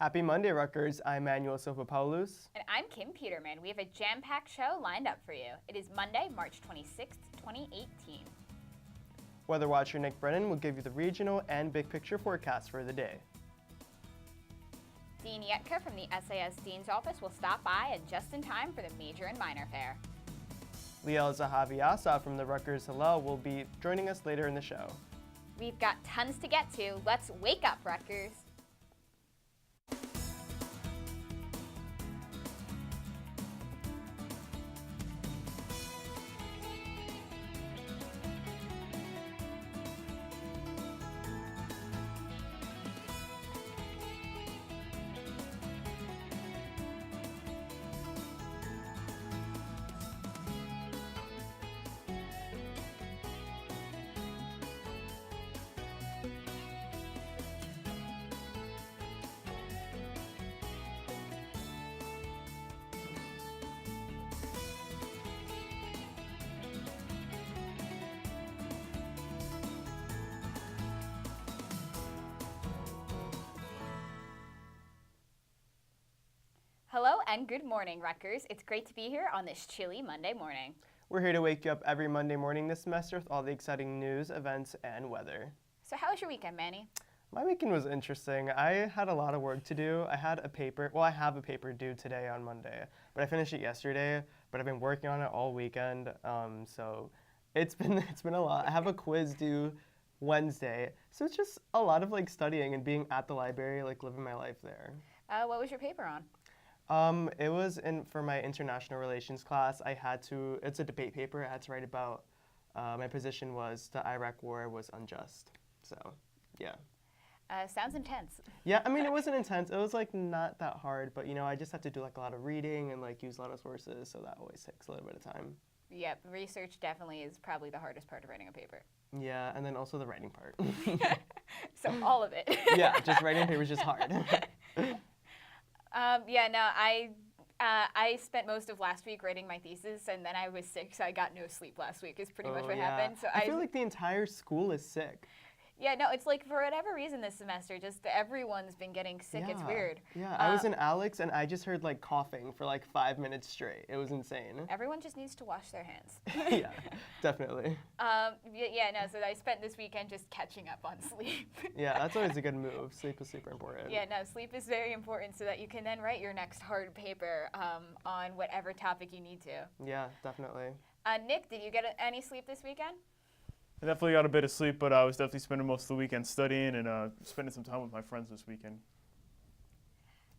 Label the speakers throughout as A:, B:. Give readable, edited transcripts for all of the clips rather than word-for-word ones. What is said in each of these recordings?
A: Happy Monday, Rutgers. I'm Manuel Silva-Paulus.
B: And I'm Kim Peterman. We have a jam-packed show lined up for you. It is Monday, March 26th, 2018.
A: Weather watcher Nick Brennan will give you the regional and big picture forecast for the day.
B: Dean Yetka from the SAS Dean's Office will stop by and just in time for the Major and Minor Fair.
A: Liel Zahavi-Asa from the Rutgers Hillel will be joining us later in the show.
B: We've got tons to get to. Let's wake up, Rutgers. Hello and good morning, Rutgers. It's great to be here on this chilly Monday morning.
A: We're here to wake you up every Monday morning this semester with all the exciting news, events, and weather.
B: So how was your weekend, Manny?
A: My weekend was interesting. I had a lot of work to do. I have a paper due today on Monday, but I finished it yesterday, but I've been working on it all weekend, so it's been a lot. I have a quiz due Wednesday, so it's just a lot of studying and being at the library, living my life there.
B: What was your paper on?
A: It was for my international relations class. It's a debate paper. I had to write about, my position was the Iraq war was unjust. So, yeah.
B: Sounds intense.
A: Yeah, I mean, it wasn't intense. It was not that hard, but I just had to do a lot of reading and use a lot of sources, so that always takes a little bit of time.
B: Yep, research definitely is probably the hardest part of writing a paper.
A: Yeah, and then also the writing part.
B: So all of it.
A: Yeah, just writing a paper is just hard.
B: I spent most of last week writing my thesis, and then I was sick, so I got no sleep last week is pretty much what happened. So
A: I feel like the entire school is sick.
B: Yeah, no, it's for whatever reason this semester, just everyone's been getting sick.
A: Yeah.
B: It's weird.
A: Yeah, I was in Alex, and I just heard coughing for 5 minutes straight. It was insane.
B: Everyone just needs to wash their hands.
A: Yeah, definitely.
B: So I spent this weekend just catching up on sleep.
A: Yeah, that's always a good move. Sleep is super important.
B: Yeah, no, sleep is very important so that you can then write your next hard paper on whatever topic you need to.
A: Yeah, definitely.
B: Nick, did you get any sleep this weekend?
C: I definitely got a bit of sleep, but I was definitely spending most of the weekend studying and spending some time with my friends this weekend.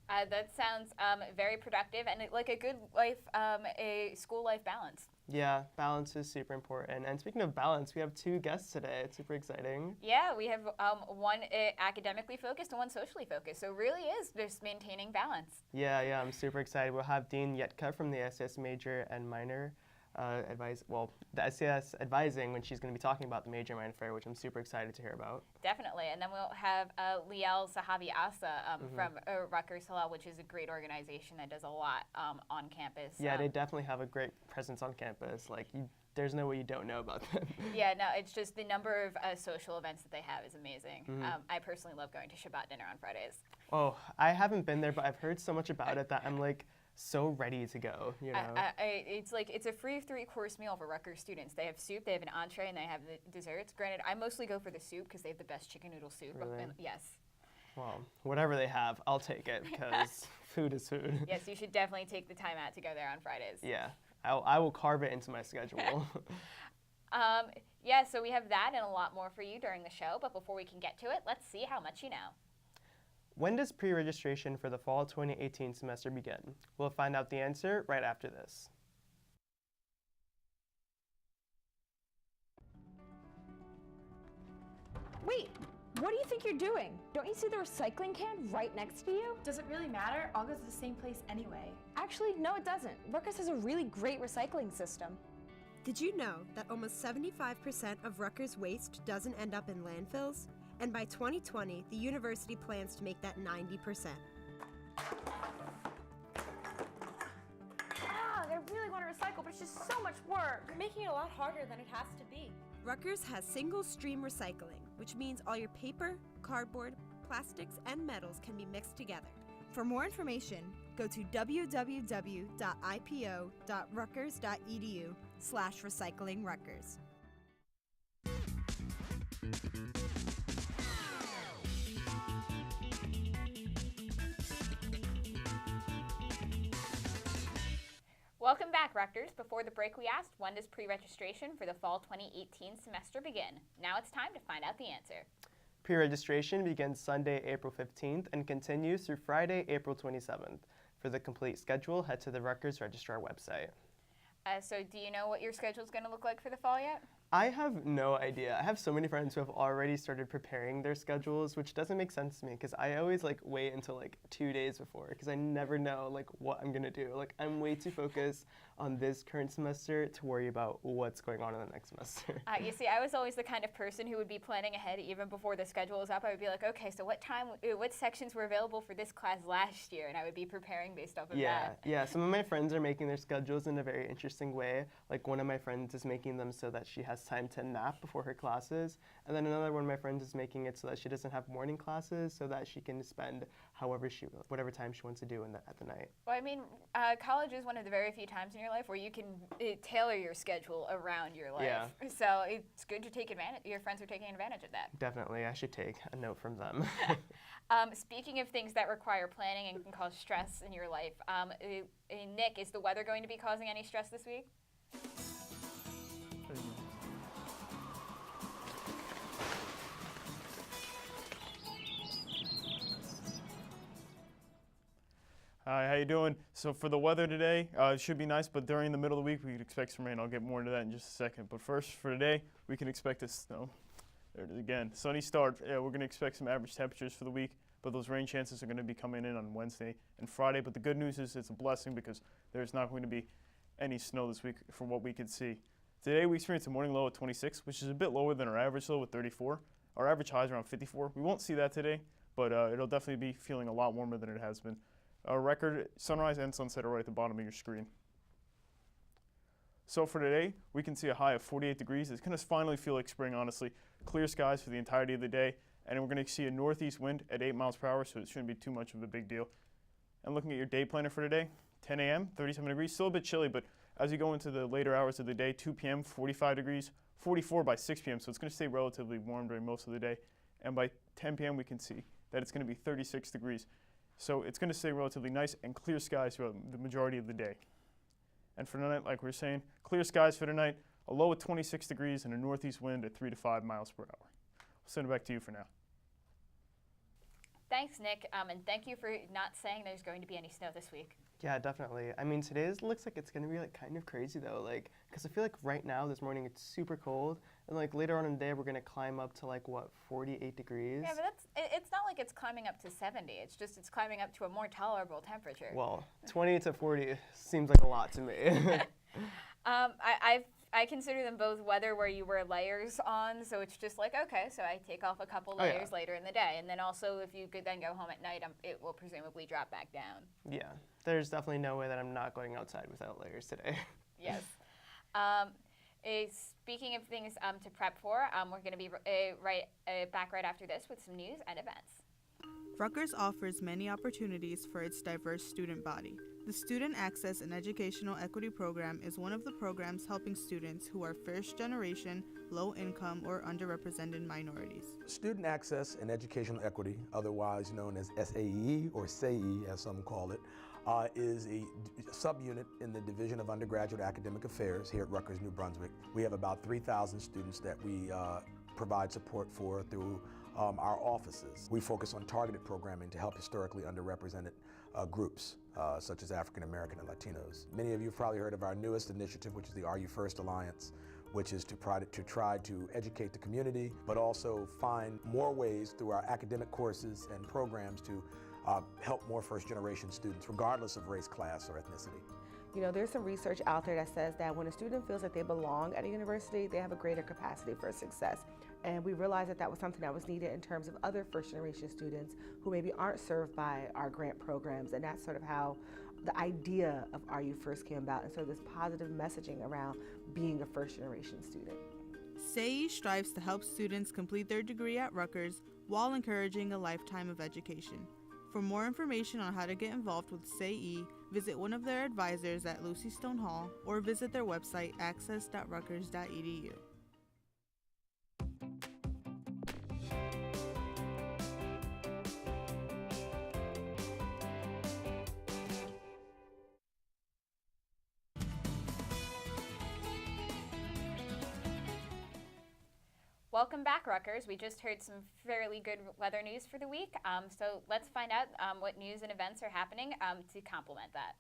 B: That sounds very productive and like a good life, a school life balance.
A: Yeah, balance is super important. And speaking of balance, we have 2 guests today. It's super exciting.
B: Yeah, we have one academically focused and one socially focused. So it really is just maintaining balance.
A: Yeah, I'm super excited. We'll have Dean Yetka from the SAS Major and Minor the SAS advising when she's going to be talking about the Major Minor Fair, which I'm super excited to hear about.
B: Definitely. And then we'll have Liel Zahavi-Asa from Rutgers Hillel, which is a great organization that does a lot on campus.
A: Yeah, they definitely have a great presence on campus. There's no way you don't know about them.
B: Yeah, no, it's just the number of social events that they have is amazing. I personally love going to Shabbat dinner on Fridays.
A: Oh, I haven't been there, but I've heard so much about it that I'm so ready to go,
B: It's a free 3-course meal for Rutgers students. They have soup, they have an entree, and they have the desserts. Granted, I mostly go for the soup because they have the best chicken noodle soup.
A: Really?
B: Yes.
A: Well, whatever they have, I'll take it because food is food.
B: Yes, you should definitely take the time out to go there on Fridays.
A: Yeah, I will carve it into my schedule.
B: So we have that and a lot more for you during the show. But before we can get to it, let's see how much you know.
A: When does pre-registration for the fall 2018 semester begin? We'll find out the answer right after this.
D: Wait, what do you think you're doing? Don't you see the recycling can right next to you?
E: Does it really matter? All goes to the same place anyway.
D: Actually, no it doesn't. Rutgers has a really great recycling system.
F: Did you know that almost 75% of Rutgers waste doesn't end up in landfills? And by 2020, the university plans to make that 90%.
E: I really want to recycle, but it's just so much work. You're making it a lot harder than it has to be.
F: Rutgers has single-stream recycling, which means all your paper, cardboard, plastics, and metals can be mixed together. For more information, go to www.ipo.rutgers.edu/recyclingrutgers.
B: Welcome back, Rutgers. Before the break, we asked, when does pre-registration for the fall 2018 semester begin? Now it's time to find out the answer.
A: Pre-registration begins Sunday, April 15th and continues through Friday, April 27th. For the complete schedule, head to the Rutgers Registrar website.
B: So do you know what your schedule is going to look like for the fall yet?
A: I have no idea. I have so many friends who have already started preparing their schedules, which doesn't make sense to me because I always wait until 2 days before because I never know what I'm gonna do. I'm way too focused on this current semester to worry about what's going on in the next semester.
B: You see, I was always the kind of person who would be planning ahead even before the schedule was up. I would be like, okay, so what sections were available for this class last year? And I would be preparing based off of that.
A: Yeah, some of my friends are making their schedules in a very interesting way. One of my friends is making them so that she has time to nap before her classes, and then another one of my friends is making it so that she doesn't have morning classes so that she can spend whatever time she wants to do at the night.
B: Well, I mean, college is one of the very few times in your life where you can tailor your schedule around your life.
A: Yeah.
B: So it's good to take advantage. Your friends are taking advantage of that.
A: Definitely, I should take a note from them.
B: Speaking of things that require planning and can cause stress in your life, Nick, is the weather going to be causing any stress this week?
C: Hi, how you doing? So for the weather today, it should be nice, but during the middle of the week, we could expect some rain. I'll get more into that in just a second. But first, for today, we can expect a snow. There it is again. Sunny start. Yeah, we're going to expect some average temperatures for the week, but those rain chances are going to be coming in on Wednesday and Friday. But the good news is it's a blessing because there's not going to be any snow this week from what we can see. Today, we experienced a morning low at 26, which is a bit lower than our average low at 34. Our average high is around 54. We won't see that today, but it'll definitely be feeling a lot warmer than it has been. Our record sunrise and sunset are right at the bottom of your screen. So for today, we can see a high of 48 degrees. It's going to finally feel like spring, honestly. Clear skies for the entirety of the day, and we're going to see a northeast wind at 8 miles per hour, so it shouldn't be too much of a big deal. And looking at your day planner for today, 10 a.m., 37 degrees, still a bit chilly, but as you go into the later hours of the day, 2 p.m., 45 degrees, 44 by 6 p.m., so it's going to stay relatively warm during most of the day. And by 10 p.m., we can see that it's going to be 36 degrees. So it's going to stay relatively nice and clear skies throughout the majority of the day. And for tonight, like we were saying, clear skies for tonight, a low of 26 degrees and a northeast wind at 3 to 5 miles per hour. I'll send it back to you for now.
B: Thanks, Nick, and thank you for not saying there's going to be any snow this week.
A: Yeah, definitely. I mean, today looks like it's going to be kind of crazy though, because I feel like right now, this morning, it's super cold, and later on in the day, we're going to climb up to 48 degrees.
B: Yeah, but it's not like it's climbing up to 70. It's just it's climbing up to a more tolerable temperature.
A: Well, 20 to 40 seems like a lot to me.
B: I consider them both weather where you wear layers on, so it's just okay, so I take off a couple layers later in the day, and then also if you could then go home at night, it will presumably drop back down.
A: Yeah, there's definitely no way that I'm not going outside without layers today.
B: Yes. Speaking of things to prep for, we're going to be back right after this with some news and events.
G: Rutgers offers many opportunities for its diverse student body. The Student Access and Educational Equity Program is one of the programs helping students who are first-generation, low-income, or underrepresented minorities.
H: Student Access and Educational Equity, otherwise known as SAE or SAE as some call it, is a subunit in the Division of Undergraduate Academic Affairs here at Rutgers, New Brunswick. We have about 3,000 students that we provide support for through our offices. We focus on targeted programming to help historically underrepresented groups, such as African American and Latinos. Many of you have probably heard of our newest initiative, which is the Are You First Alliance, which is to try to educate the community, but also find more ways through our academic courses and programs to help more first-generation students, regardless of race, class, or ethnicity.
I: You know, there's some research out there that says that when a student feels like they belong at a university, they have a greater capacity for success. And we realized that that was something that was needed in terms of other first-generation students who maybe aren't served by our grant programs. And that's sort of how the idea of Are You First came about, and so this positive messaging around being a first-generation student.
G: SAE strives to help students complete their degree at Rutgers while encouraging a lifetime of education. For more information on how to get involved with SAE, visit one of their advisors at Lucy Stone Hall or visit their website access.rutgers.edu.
B: Welcome back, Rutgers. We just heard some fairly good weather news for the week. So let's find out what news and events are happening to complement that.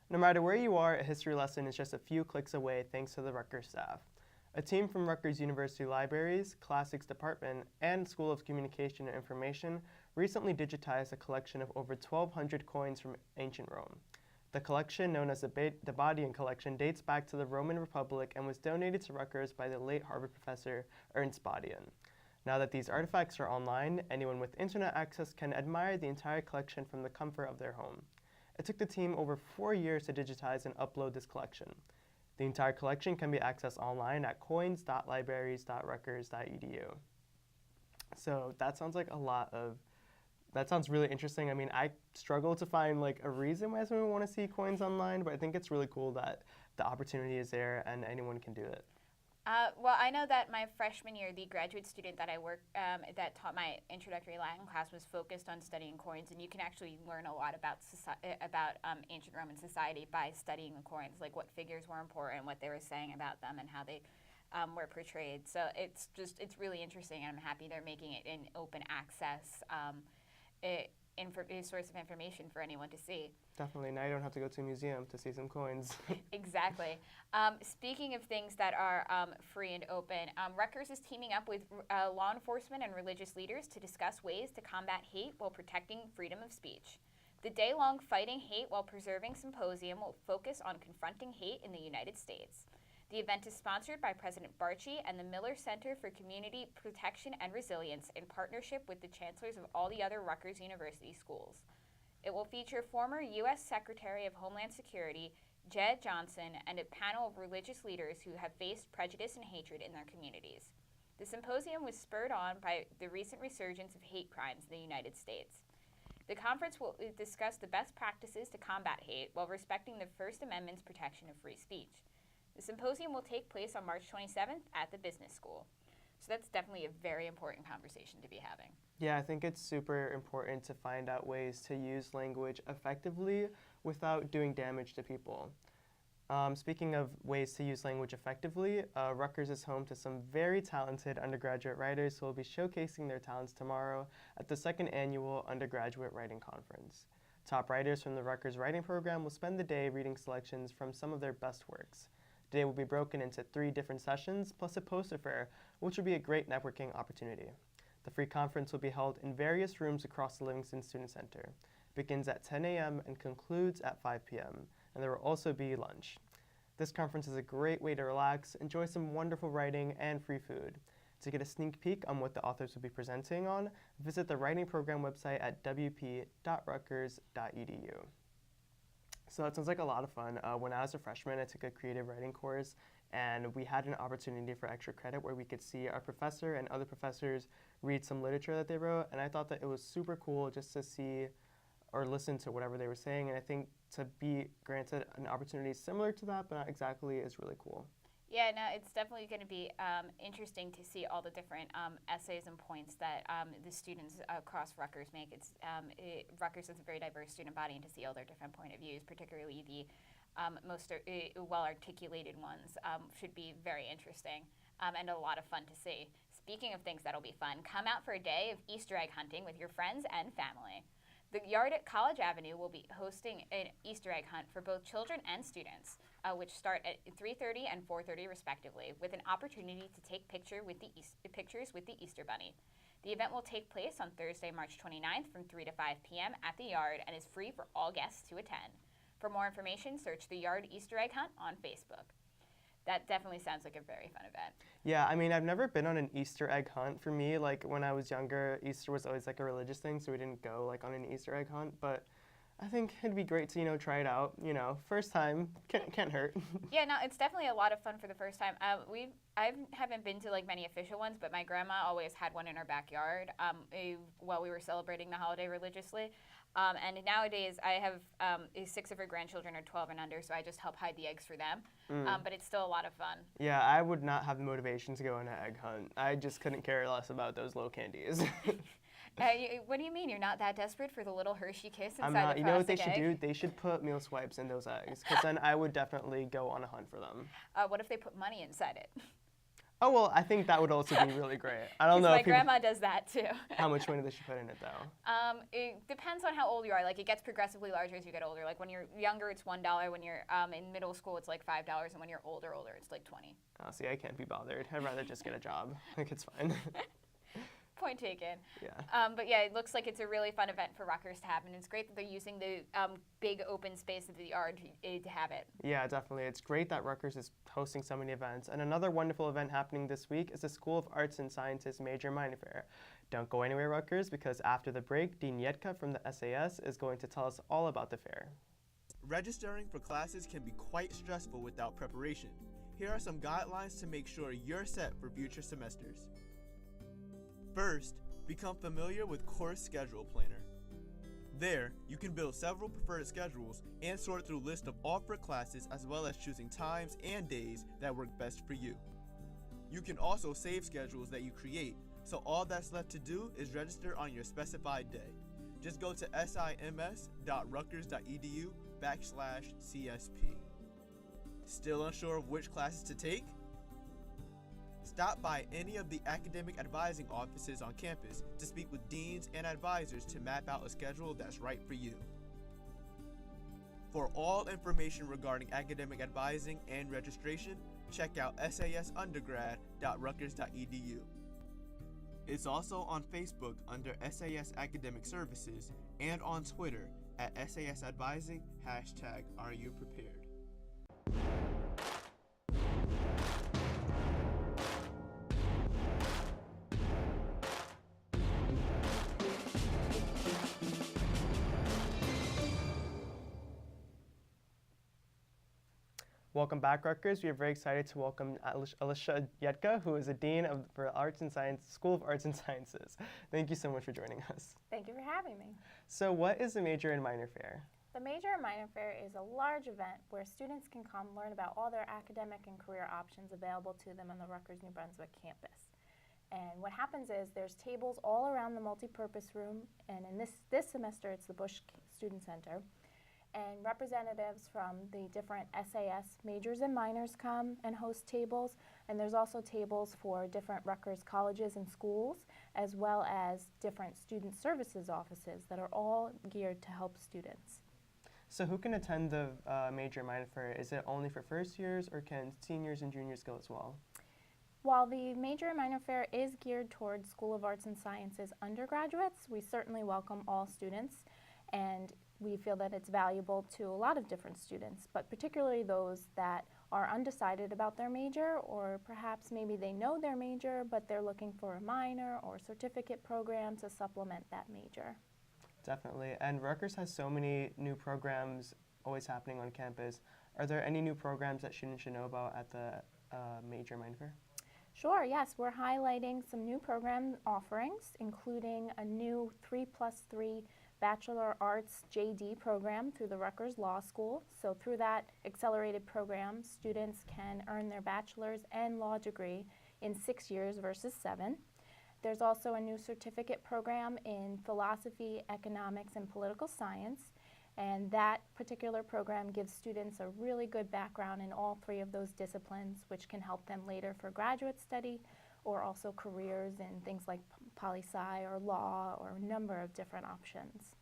A: No matter where you are, a history lesson is just a few clicks away thanks to the Rutgers staff. A team from Rutgers University Libraries, Classics Department, and School of Communication and Information recently digitized a collection of over 1,200 coins from ancient Rome. The collection, known as the Badian Collection, dates back to the Roman Republic and was donated to Rutgers by the late Harvard professor Ernst Badian. Now that these artifacts are online, anyone with internet access can admire the entire collection from the comfort of their home. It took the team over 4 years to digitize and upload this collection. The entire collection can be accessed online at coins.libraries.rutgers.edu. So that sounds like that sounds really interesting. I mean, I struggle to find like a reason why someone would want to see coins online, but I think it's really cool that the opportunity is there and anyone can do it.
B: Well, I know that my freshman year, the graduate student that I worked that taught my introductory Latin class was focused on studying coins, and you can actually learn a lot about ancient Roman society by studying the coins, like what figures were important, what they were saying about them, and how they were portrayed. So it's really interesting, and I'm happy they're making it in open access. A source of information for anyone to see.
A: Definitely. Now you don't have to go to a museum to see some coins.
B: Exactly. Speaking of things that are free and open, Rutgers is teaming up with law enforcement and religious leaders to discuss ways to combat hate while protecting freedom of speech. The day-long Fighting Hate While Preserving Symposium will focus on confronting hate in the United States. The event is sponsored by President Barchi and the Miller Center for Community Protection and Resilience in partnership with the chancellors of all the other Rutgers University schools. It will feature former U.S. Secretary of Homeland Security Jed Johnson and a panel of religious leaders who have faced prejudice and hatred in their communities. The symposium was spurred on by the recent resurgence of hate crimes in the United States. The conference will discuss the best practices to combat hate while respecting the First Amendment's protection of free speech. The symposium will take place on March 27th at the Business School. So that's definitely a very important conversation to be having.
A: Yeah, I think it's super important to find out ways to use language effectively without doing damage to people. Speaking of ways to use language effectively, Rutgers is home to some very talented undergraduate writers who will be showcasing their talents tomorrow at the second annual Undergraduate Writing Conference. Top writers from the Rutgers Writing Program will spend the day reading selections from some of their best works. Today will be broken into 3 different sessions, plus a poster fair, which will be a great networking opportunity. The free conference will be held in various rooms across the Livingston Student Center. It begins at 10 a.m. and concludes at 5 p.m., and there will also be lunch. This conference is a great way to relax, enjoy some wonderful writing, and free food. To get a sneak peek on what the authors will be presenting on, visit the writing program website at wp.rutgers.edu. So that sounds like a lot of fun. When I was a freshman, I took a creative writing course, and we had an opportunity for extra credit where we could see our professor and other professors read some literature that they wrote, and I thought that it was super cool just to see or listen to whatever they were saying, and I think to be granted an opportunity similar to that, but not exactly, is really cool.
B: Yeah, no, it's definitely going to be interesting to see all the different essays and points that the students across Rutgers make. Rutgers is a very diverse student body, and to see all their different point of views, particularly the most well-articulated ones, should be very interesting and a lot of fun to see. Speaking of things that'll be fun, come out for a day of Easter egg hunting with your friends and family. The Yard at College Avenue will be hosting an Easter egg hunt for both children and students, which start at 3:30 and 4:30 respectively, with an opportunity to take pictures with the Easter Bunny. The event will take place on Thursday, March 29th from 3 to 5 p.m. at the Yard and is free for all guests to attend. For more information, search the Yard Easter Egg Hunt on Facebook. That definitely sounds like a very fun event.
A: Yeah, I mean, I've never been on an Easter egg hunt. For me, like when I was younger, Easter was always like a religious thing, so we didn't go like on an Easter egg hunt. But I think it'd be great to, try it out. First time, can't hurt.
B: Yeah, no, it's definitely a lot of fun for the first time. I haven't been to like many official ones, but my grandma always had one in her backyard while we were celebrating the holiday religiously. And nowadays, I have 6 of her grandchildren are 12 and under, so I just help hide the eggs for them. But it's still a lot of fun.
A: Yeah, I would not have the motivation to go on an egg hunt. I just couldn't care less about those little candies.
B: What do you mean? You're not that desperate for the little Hershey kiss inside
A: I'm not.
B: the
A: You know what they
B: plastic
A: should
B: egg?
A: do? They should put meal swipes in those eggs, because then I would definitely go on a hunt for them.
B: What if they put money inside it?
A: Oh, well, I think that would also be really great. I don't know
B: My
A: if
B: grandma does that too.
A: how much money they should put in it, though.
B: It depends on how old you are. Like, it gets progressively larger as you get older. Like, when you're younger, it's $1. When you're in middle school, it's like $5. And when you're older, it's like 20.
A: Oh, see, I can't be bothered. I'd rather just get a job. Like, it's fine.
B: Point taken.
A: Yeah.
B: But yeah, it looks like it's a really fun event for Rutgers to have, and it's great that they're using the big open space of the yard to have it.
A: Yeah, definitely. It's great that Rutgers is hosting so many events. And another wonderful event happening this week is the School of Arts and Sciences Major Minor Fair. Don't go anywhere, Rutgers, because after the break, Dean Yetka from the SAS is going to tell us all about the fair.
J: Registering for classes can be quite stressful without preparation. Here are some guidelines to make sure you're set for future semesters. First, become familiar with Course Schedule Planner. There, you can build several preferred schedules and sort through lists of offered classes, as well as choosing times and days that work best for you. You can also save schedules that you create, so all that's left to do is register on your specified day. Just go to sims.rutgers.edu/CSP. Still unsure of which classes to take? Stop by any of the academic advising offices on campus to speak with deans and advisors to map out a schedule that's right for you. For all information regarding academic advising and registration, check out sasundergrad.rutgers.edu. It's also on Facebook under SAS Academic Services and on Twitter at SAS Advising, #RUPrepared.
A: Welcome back, Rutgers. We are very excited to welcome Alicia Yetka, who is a Dean for Arts and Science, School of Arts and Sciences. Thank you so much for joining us.
K: Thank you for having me.
A: So what is the Major and Minor Fair?
K: The Major and Minor Fair is a large event where students can come learn about all their academic and career options available to them on the Rutgers New Brunswick campus. And what happens is there's tables all around the multipurpose room, and in this semester it's the Bush Student Center. And representatives from the different SAS majors and minors come and host tables, and there's also tables for different Rutgers colleges and schools, as well as different student services offices that are all geared to help students.
A: So who can attend the Major and Minor Fair? Is it only for first years, or can seniors and juniors go as well?
K: While the Major and Minor Fair is geared towards School of Arts and Sciences undergraduates, we certainly welcome all students, and we feel that it's valuable to a lot of different students, but particularly those that are undecided about their major, or perhaps maybe they know their major, but they're looking for a minor or certificate program to supplement that major.
A: Definitely. And Rutgers has so many new programs always happening on campus. Are there any new programs that students should know about at the Major and Minor Fair?
K: Sure, yes. We're highlighting some new program offerings, including a new 3+3 Bachelor Arts JD program through the Rutgers Law School. So through that accelerated program, students can earn their bachelor's and law degree in 6 years versus 7. There's also a new certificate program in philosophy, economics, and political science. And that particular program gives students a really good background in all 3 of those disciplines, which can help them later for graduate study or also careers in things like poli-sci or law or a number of different options.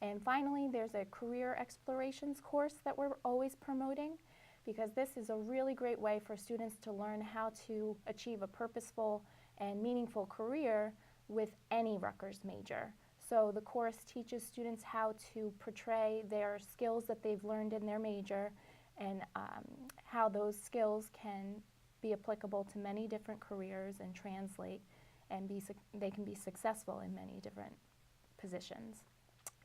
K: And finally, there's a career explorations course that we're always promoting, because this is a really great way for students to learn how to achieve a purposeful and meaningful career with any Rutgers major. So the course teaches students how to portray their skills that they've learned in their major, and how those skills can be applicable to many different careers and translate, and they can be successful in many different positions.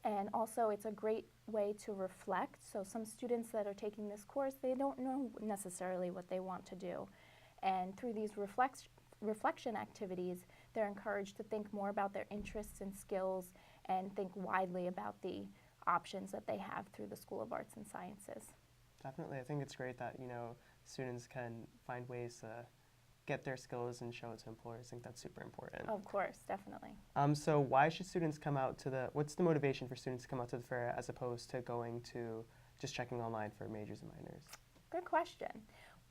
K: And also it's a great way to reflect. So some students that are taking this course, they don't know necessarily what they want to do. And through these reflection activities, they're encouraged to think more about their interests and skills and think widely about the options that they have through the School of Arts and Sciences.
A: Definitely. I think it's great that, students can find ways to get their skills and show it to employers. I think that's super important.
K: Of course, definitely.
A: So why should students come out to what's the motivation for students to come out to the fair as opposed to going to just checking online for majors and minors?
K: Good question.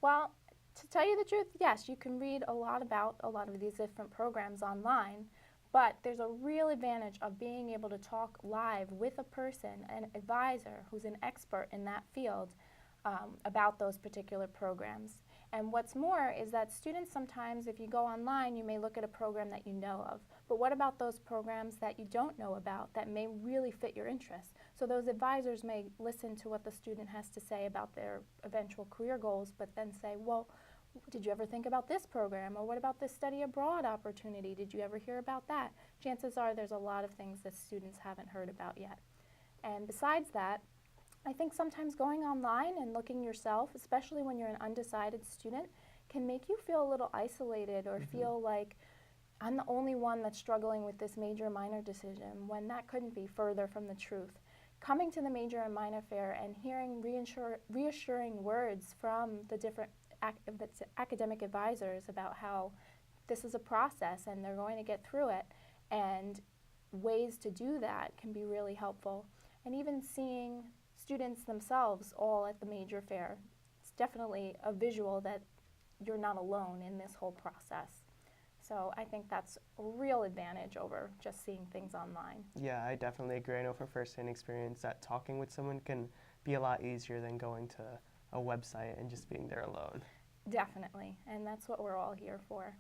K: Well, to tell you the truth, yes, you can read a lot about a lot of these different programs online, but there's a real advantage of being able to talk live with a person, an advisor who's an expert in that field about those particular programs. And what's more is that students sometimes, if you go online, you may look at a program that you know of. But what about those programs that you don't know about that may really fit your interests? So those advisors may listen to what the student has to say about their eventual career goals, but then say, well, did you ever think about this program? Or what about this study abroad opportunity? Did you ever hear about that? Chances are there's a lot of things that students haven't heard about yet. And besides that, I think sometimes going online and looking yourself, especially when you're an undecided student, can make you feel a little isolated or feel like I'm the only one that's struggling with this major or minor decision, when that couldn't be further from the truth. Coming to the major and minor fair and hearing reassuring words from the different academic advisors about how this is a process and they're going to get through it, and ways to do that can be really helpful. And even seeing students themselves all at the major fair, it's definitely a visual that you're not alone in this whole process. So I think that's a real advantage over just seeing things online.
A: Yeah, I definitely agree. I know from firsthand experience that talking with someone can be a lot easier than going to a website and just being there alone.
K: Definitely, and that's what we're all here for.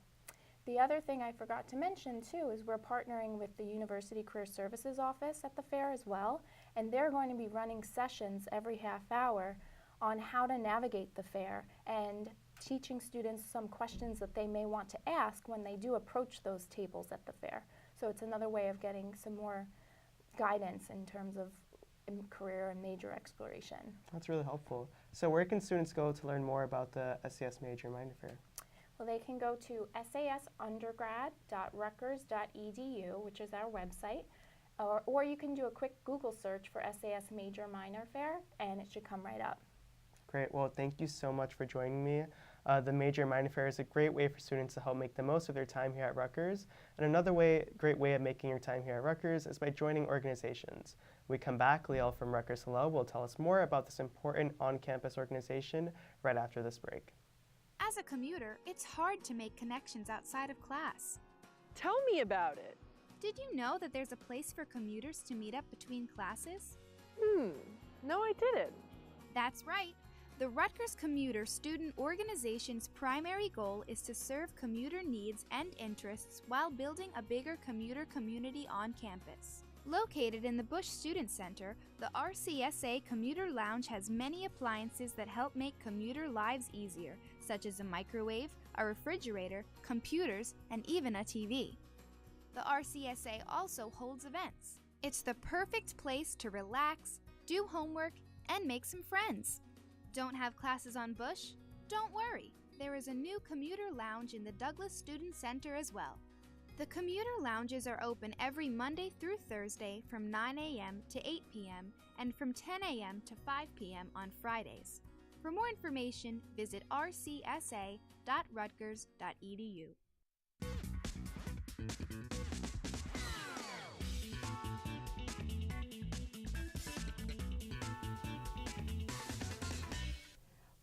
K: The other thing I forgot to mention too is we're partnering with the University Career Services Office at the fair as well, and they're going to be running sessions every half hour on how to navigate the fair and teaching students some questions that they may want to ask when they do approach those tables at the fair. So it's another way of getting some more guidance in terms of career and major exploration.
A: That's really helpful. So where can students go to learn more about the SAS Major and Minor Fair?
K: Well, they can go to sasundergrad.rutgers.edu, which is our website, or you can do a quick Google search for SAS Major Minor Fair, and it should come right up.
A: Great. Well, thank you so much for joining me. The Major and Minor Fair is a great way for students to help make the most of their time here at Rutgers. And another great way of making your time here at Rutgers is by joining organizations. When we come back, Liel from Rutgers Hillel will tell us more about this important on-campus organization right after this break.
L: As a commuter, it's hard to make connections outside of class.
M: Tell me about it.
L: Did you know that there's a place for commuters to meet up between classes?
M: No, I didn't.
L: That's right. The Rutgers Commuter Student Organization's primary goal is to serve commuter needs and interests while building a bigger commuter community on campus. Located in the Bush Student Center, the RCSA Commuter Lounge has many appliances that help make commuter lives easier, such as a microwave, a refrigerator, computers, and even a TV. The RCSA also holds events. It's the perfect place to relax, do homework, and make some friends. Don't have classes on Bush? Don't worry. There is a new commuter lounge in the Douglas Student Center as well. The commuter lounges are open every Monday through Thursday from 9 a.m. to 8 p.m. and from 10 a.m. to 5 p.m. on Fridays. For more information, visit rcsa.rutgers.edu.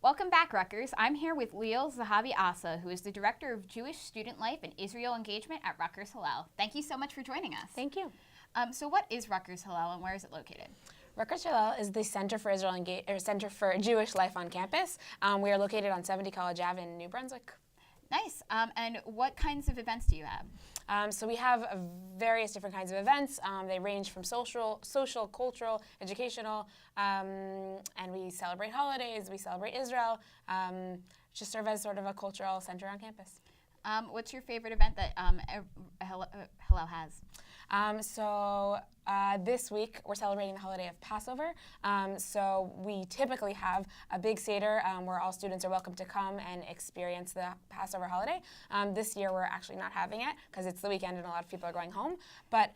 B: Welcome back, Rutgers. I'm here with Liel Zahavi-Asa, who is the Director of Jewish Student Life and Israel Engagement at Rutgers Hillel. Thank you so much for joining us.
N: Thank you.
B: So what is Rutgers Hillel and where is it located?
N: Rutgers Hillel is the Center for Center for Jewish Life on campus. We are located on 70 College Ave in New Brunswick.
B: Nice. And what kinds of events do you have?
N: So we have various different kinds of events. They range from social, cultural, educational, and we celebrate holidays, we celebrate Israel, just serve as sort of a cultural center on campus.
B: What's your favorite event that Hillel has?
N: This week we're celebrating the holiday of Passover. So we typically have a big Seder where all students are welcome to come and experience the Passover holiday. This year we're actually not having it because it's the weekend and a lot of people are going home. But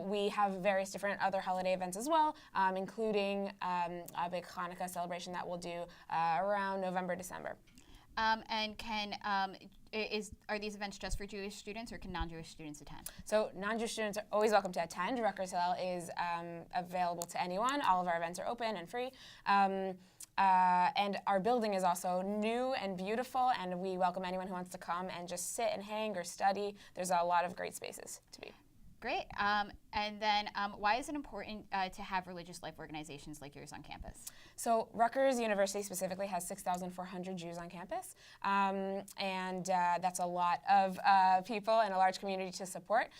N: we have various different other holiday events as well, including a big Hanukkah celebration that we'll do around November, December.
B: Are these events just for Jewish students, or can non-Jewish students attend?
N: So non-Jewish students are always welcome to attend. Rutgers Hillel is available to anyone. All of our events are open and free. And our building is also new and beautiful, and we welcome anyone who wants to come and just sit and hang or study. There's a lot of great spaces to be.
B: Great. And then why is it important to have religious life organizations like yours on campus?
N: So Rutgers University specifically has 6,400 Jews on campus, and that's a lot of people and a large community to support.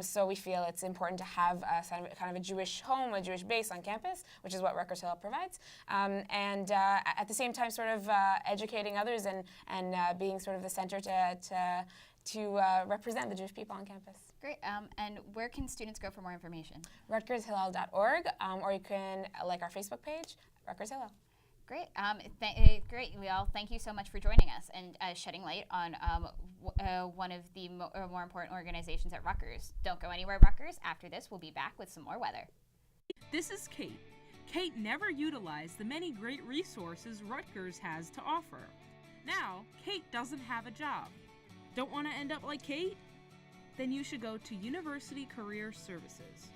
N: So we feel it's important to have kind of a Jewish home, a Jewish base on campus, which is what Rutgers Hillel provides. And at the same time, sort of educating others and being sort of the center to represent the Jewish people on campus.
B: Great. And where can students go for more information?
N: RutgersHillel.org, or you can like our Facebook page, Rutgers Hillel.
B: Great. Great, Liel. Thank you so much for joining us and shedding light on one of the more important organizations at Rutgers. Don't go anywhere, Rutgers. After this, we'll be back with some more weather.
O: This is Kate. Kate never utilized the many great resources Rutgers has to offer. Now, Kate doesn't have a job. Don't want to end up like Kate? Then you should go to University Career Services.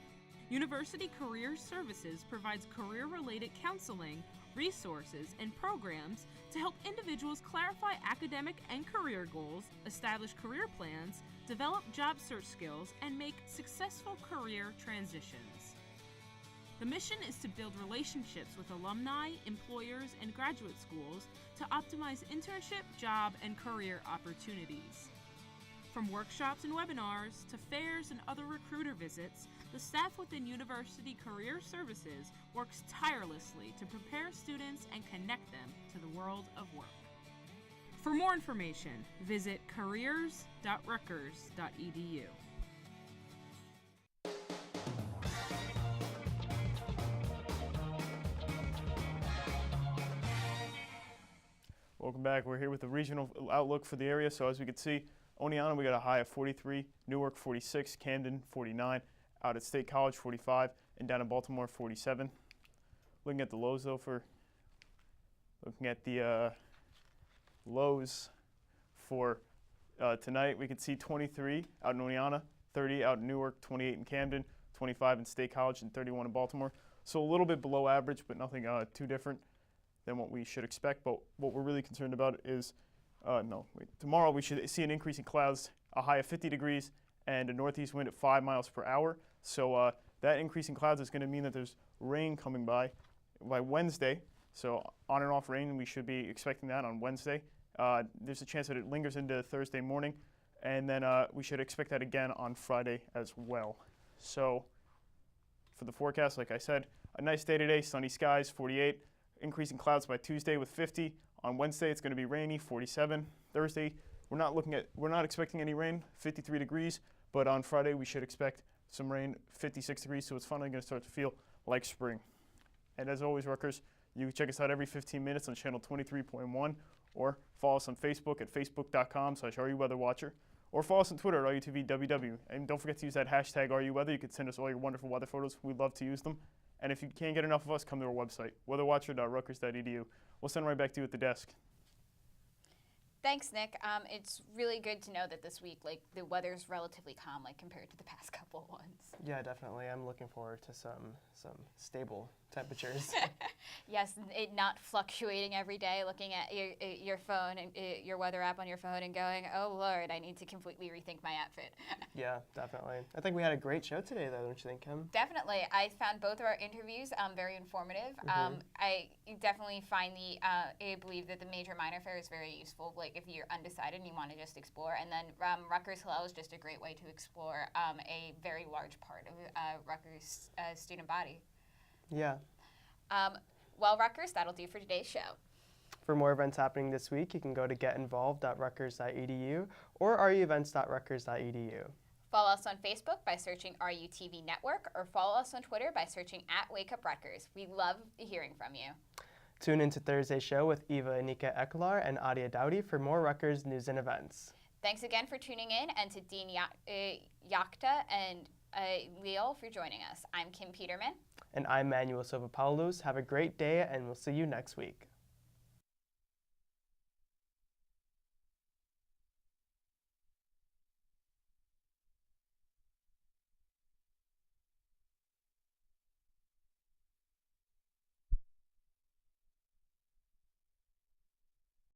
O: University Career Services provides career-related counseling, resources, and programs to help individuals clarify academic and career goals, establish career plans, develop job search skills, and make successful career transitions. The mission is to build relationships with alumni, employers, and graduate schools to optimize internship, job, and career opportunities. From workshops and webinars to fairs and other recruiter visits, the staff within University Career Services works tirelessly to prepare students and connect them to the world of work. For more information, visit careers.rutgers.edu.
C: Welcome back. We're here with the regional outlook for the area. So as we can see, Oneonta, we got a high of 43, Newark 46, Camden 49, out at State College 45, and down in Baltimore 47. Looking at the lows though, lows for tonight, we can see 23 out in Oneonta, 30 out in Newark, 28 in Camden, 25 in State College, and 31 in Baltimore. So a little bit below average, but nothing too different than what we should expect. But what we're really concerned about is tomorrow we should see an increase in clouds, a high of 50 degrees, and a northeast wind at 5 miles per hour. So that increase in clouds is going to mean that there's rain coming by Wednesday. So on and off rain, we should be expecting that on Wednesday. There's a chance that it lingers into Thursday morning, and then we should expect that again on Friday as well. So for the forecast, like I said, a nice day today, sunny skies, 48, increasing clouds by Tuesday with 50. On Wednesday, it's going to be rainy, 47. Thursday, we're not expecting any rain, 53 degrees. But on Friday, we should expect some rain, 56 degrees. So it's finally going to start to feel like spring. And as always, Rutgers, you can check us out every 15 minutes on channel 23.1, or follow us on Facebook at facebook.com/RUWeatherWatcher, or follow us on Twitter at RUTVWW. And don't forget to use that hashtag RUWeather. You can send us all your wonderful weather photos. We'd love to use them. And if you can't get enough of us, come to our website, weatherwatcher.rutgers.edu. We'll send right back to you at the desk.
B: Thanks, Nick. It's really good to know that this week, the weather's relatively calm, compared to the past couple ones.
A: Yeah, definitely. I'm looking forward to some stable temperatures.
B: Yes, it not fluctuating every day, looking at your phone and your weather app on your phone and going, oh Lord, I need to completely rethink my outfit.
A: Yeah, definitely. I think we had a great show today, though, don't you think, Kim?
B: Definitely. I found both of our interviews very informative.
A: Mm-hmm.
B: I definitely find I believe that the major minor fair is very useful, if you're undecided and you want to just explore. And then Rutgers Hillel is just a great way to explore a very large part of Rutgers student body.
A: Yeah.
B: Well, Rutgers, that'll do for today's show.
A: For more events happening this week, you can go to getinvolved.rutgers.edu or revents.rutgers.edu.
B: Follow us on Facebook by searching RUTV Network or follow us on Twitter by searching @Wake Up Rutgers. We love hearing from you.
A: Tune into Thursday's show with Eva Nika Eklar and Adia Dowdy for more Rutgers news and events.
B: Thanks again for tuning in, and to Dean Yetka and Liel for joining us. I'm Kim Peterman.
A: And I'm Manuel Silva-Paulus. Have a great day, and we'll see you next week.